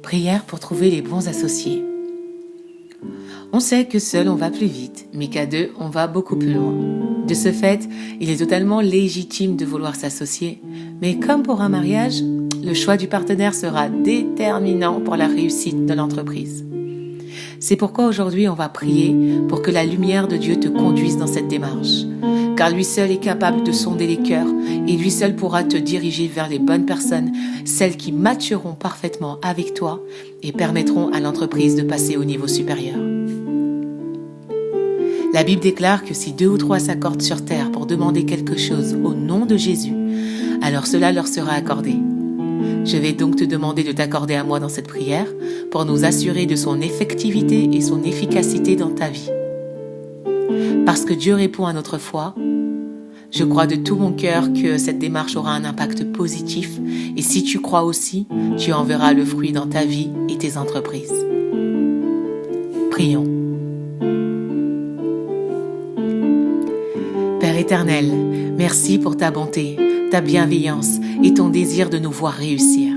Prière pour trouver les bons associés. On sait que seul on va plus vite, mais qu'à deux on va beaucoup plus loin. De ce fait, il est totalement légitime de vouloir s'associer, mais comme pour un mariage, le choix du partenaire sera déterminant pour la réussite de l'entreprise. C'est pourquoi aujourd'hui on va prier pour que la lumière de Dieu te conduise dans cette démarche, car lui seul est capable de sonder les cœurs et lui seul pourra te diriger vers les bonnes personnes, celles qui matcheront parfaitement avec toi et permettront à l'entreprise de passer au niveau supérieur. La Bible déclare que si 2 ou 3 s'accordent sur terre pour demander quelque chose au nom de Jésus, alors cela leur sera accordé. Je vais donc te demander de t'accorder à moi dans cette prière pour nous assurer de son effectivité et son efficacité dans ta vie. Parce que Dieu répond à notre foi, je crois de tout mon cœur que cette démarche aura un impact positif et si tu crois aussi, tu en verras le fruit dans ta vie et tes entreprises. Prions. Père éternel, merci pour ta bonté, ta bienveillance et ton désir de nous voir réussir.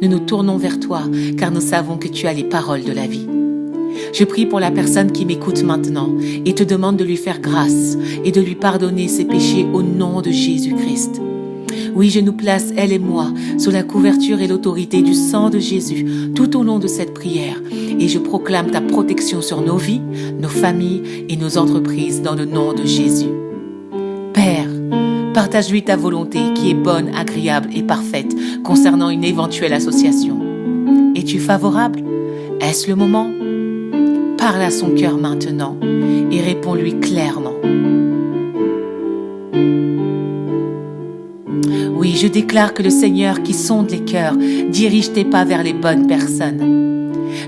Nous nous tournons vers toi car nous savons que tu as les paroles de la vie. Je prie pour la personne qui m'écoute maintenant et te demande de lui faire grâce et de lui pardonner ses péchés au nom de Jésus-Christ. Oui, je nous place, elle et moi, sous la couverture et l'autorité du sang de Jésus tout au long de cette prière et je proclame ta protection sur nos vies, nos familles et nos entreprises dans le nom de Jésus. Père, partage-lui ta volonté qui est bonne, agréable et parfaite concernant une éventuelle association. Es-tu favorable? Est-ce le moment? Parle à son cœur maintenant et réponds-lui clairement. Oui, je déclare que le Seigneur qui sonde les cœurs dirige tes pas vers les bonnes personnes.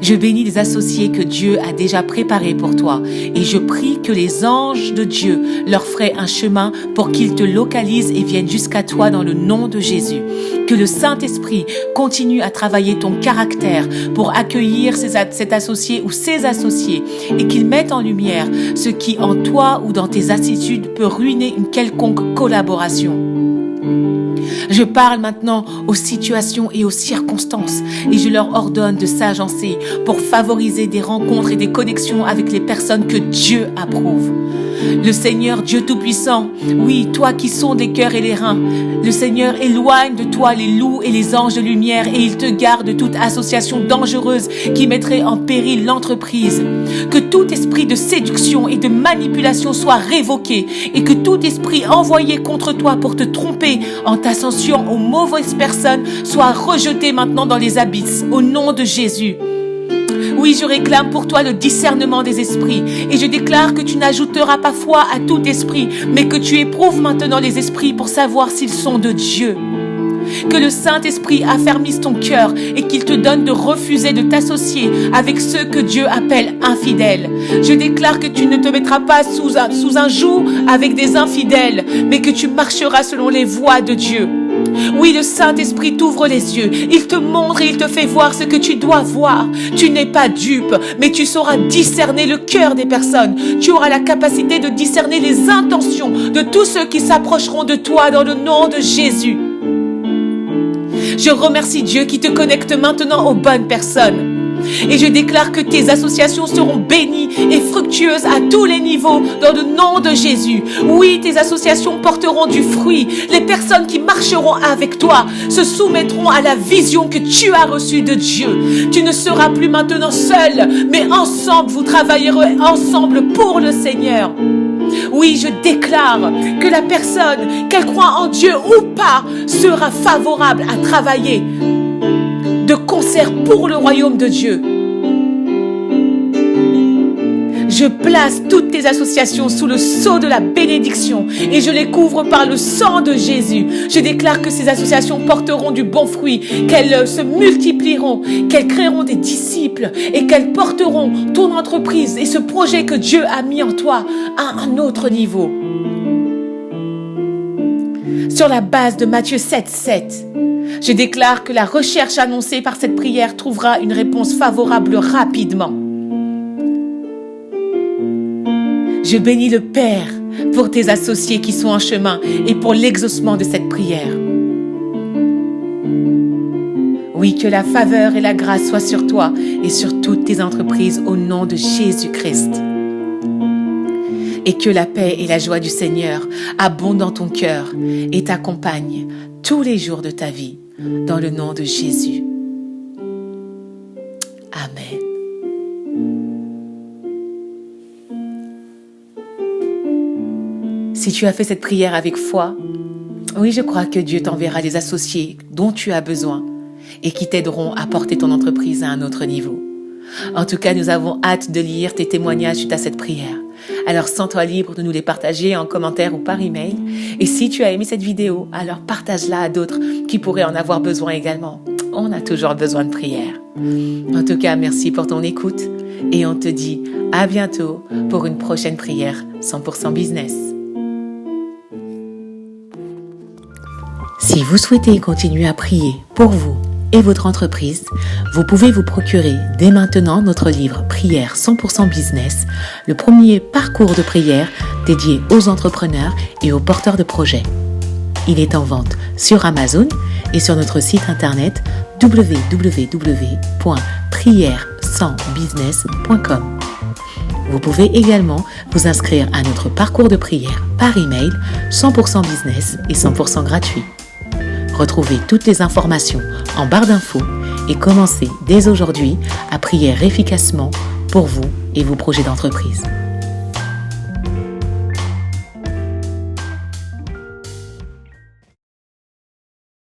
Je bénis les associés que Dieu a déjà préparés pour toi et je prie que les anges de Dieu leur feraient un chemin pour qu'ils te localisent et viennent jusqu'à toi dans le nom de Jésus. Que le Saint-Esprit continue à travailler ton caractère pour accueillir cet associé ou ces associés et qu'il mette en lumière ce qui en toi ou dans tes attitudes peut ruiner une quelconque collaboration. Je parle maintenant aux situations et aux circonstances et je leur ordonne de s'agencer pour favoriser des rencontres et des connexions avec les personnes que Dieu approuve. Le Seigneur Dieu Tout-Puissant, oui, toi qui sondes les cœurs et les reins, le Seigneur éloigne de toi les loups et les anges de lumière et il te garde de toute association dangereuse qui mettrait en péril l'entreprise. Que tout esprit de séduction et de manipulation soit révoqué et que tout esprit envoyé contre toi pour te tromper en t'associant aux mauvaises personnes soit rejeté maintenant dans les abysses au nom de Jésus. Oui, je réclame pour toi le discernement des esprits et je déclare que tu n'ajouteras pas foi à tout esprit, mais que tu éprouves maintenant les esprits pour savoir s'ils sont de Dieu. Que le Saint-Esprit affermisse ton cœur et qu'il te donne de refuser de t'associer avec ceux que Dieu appelle infidèles. Je déclare que tu ne te mettras pas sous un joug avec des infidèles, mais que tu marcheras selon les voies de Dieu. Oui, le Saint-Esprit t'ouvre les yeux, il te montre et il te fait voir ce que tu dois voir. Tu n'es pas dupe, mais tu sauras discerner le cœur des personnes. Tu auras la capacité de discerner les intentions de tous ceux qui s'approcheront de toi dans le nom de Jésus. Je remercie Dieu qui te connecte maintenant aux bonnes personnes. Et je déclare que tes associations seront bénies et fructueuses à tous les niveaux dans le nom de Jésus. Oui, tes associations porteront du fruit. Les personnes qui marcheront avec toi se soumettront à la vision que tu as reçue de Dieu. Tu ne seras plus maintenant seul, mais ensemble, vous travaillerez ensemble pour le Seigneur. Oui, je déclare que la personne, qu'elle croit en Dieu ou pas, sera favorable à travailler de concert pour le royaume de Dieu. Je place toutes tes associations sous le sceau de la bénédiction et je les couvre par le sang de Jésus. Je déclare que ces associations porteront du bon fruit, qu'elles se multiplieront, qu'elles créeront des disciples et qu'elles porteront ton entreprise et ce projet que Dieu a mis en toi à un autre niveau. Sur la base de Matthieu 7:7, je déclare que la recherche annoncée par cette prière trouvera une réponse favorable rapidement. Je bénis le Père pour tes associés qui sont en chemin et pour l'exaucement de cette prière. Oui, que la faveur et la grâce soient sur toi et sur toutes tes entreprises au nom de Jésus-Christ. Et que la paix et la joie du Seigneur abondent dans ton cœur et t'accompagnent tous les jours de ta vie, dans le nom de Jésus. Amen. Si tu as fait cette prière avec foi, oui, je crois que Dieu t'enverra les associés dont tu as besoin et qui t'aideront à porter ton entreprise à un autre niveau. En tout cas, nous avons hâte de lire tes témoignages suite à cette prière. Alors, sens-toi libre de nous les partager en commentaire ou par email. Et si tu as aimé cette vidéo, alors partage-la à d'autres qui pourraient en avoir besoin également. On a toujours besoin de prière. En tout cas, merci pour ton écoute et on te dit à bientôt pour une prochaine prière 100% business. Si vous souhaitez continuer à prier pour vous et votre entreprise, vous pouvez vous procurer dès maintenant notre livre Prière 100% Business, le premier parcours de prière dédié aux entrepreneurs et aux porteurs de projets. Il est en vente sur Amazon et sur notre site internet www.prière100business.com. Vous pouvez également vous inscrire à notre parcours de prière par email 100% business et 100% gratuit. Retrouvez toutes les informations en barre d'infos et commencez dès aujourd'hui à prier efficacement pour vous et vos projets d'entreprise.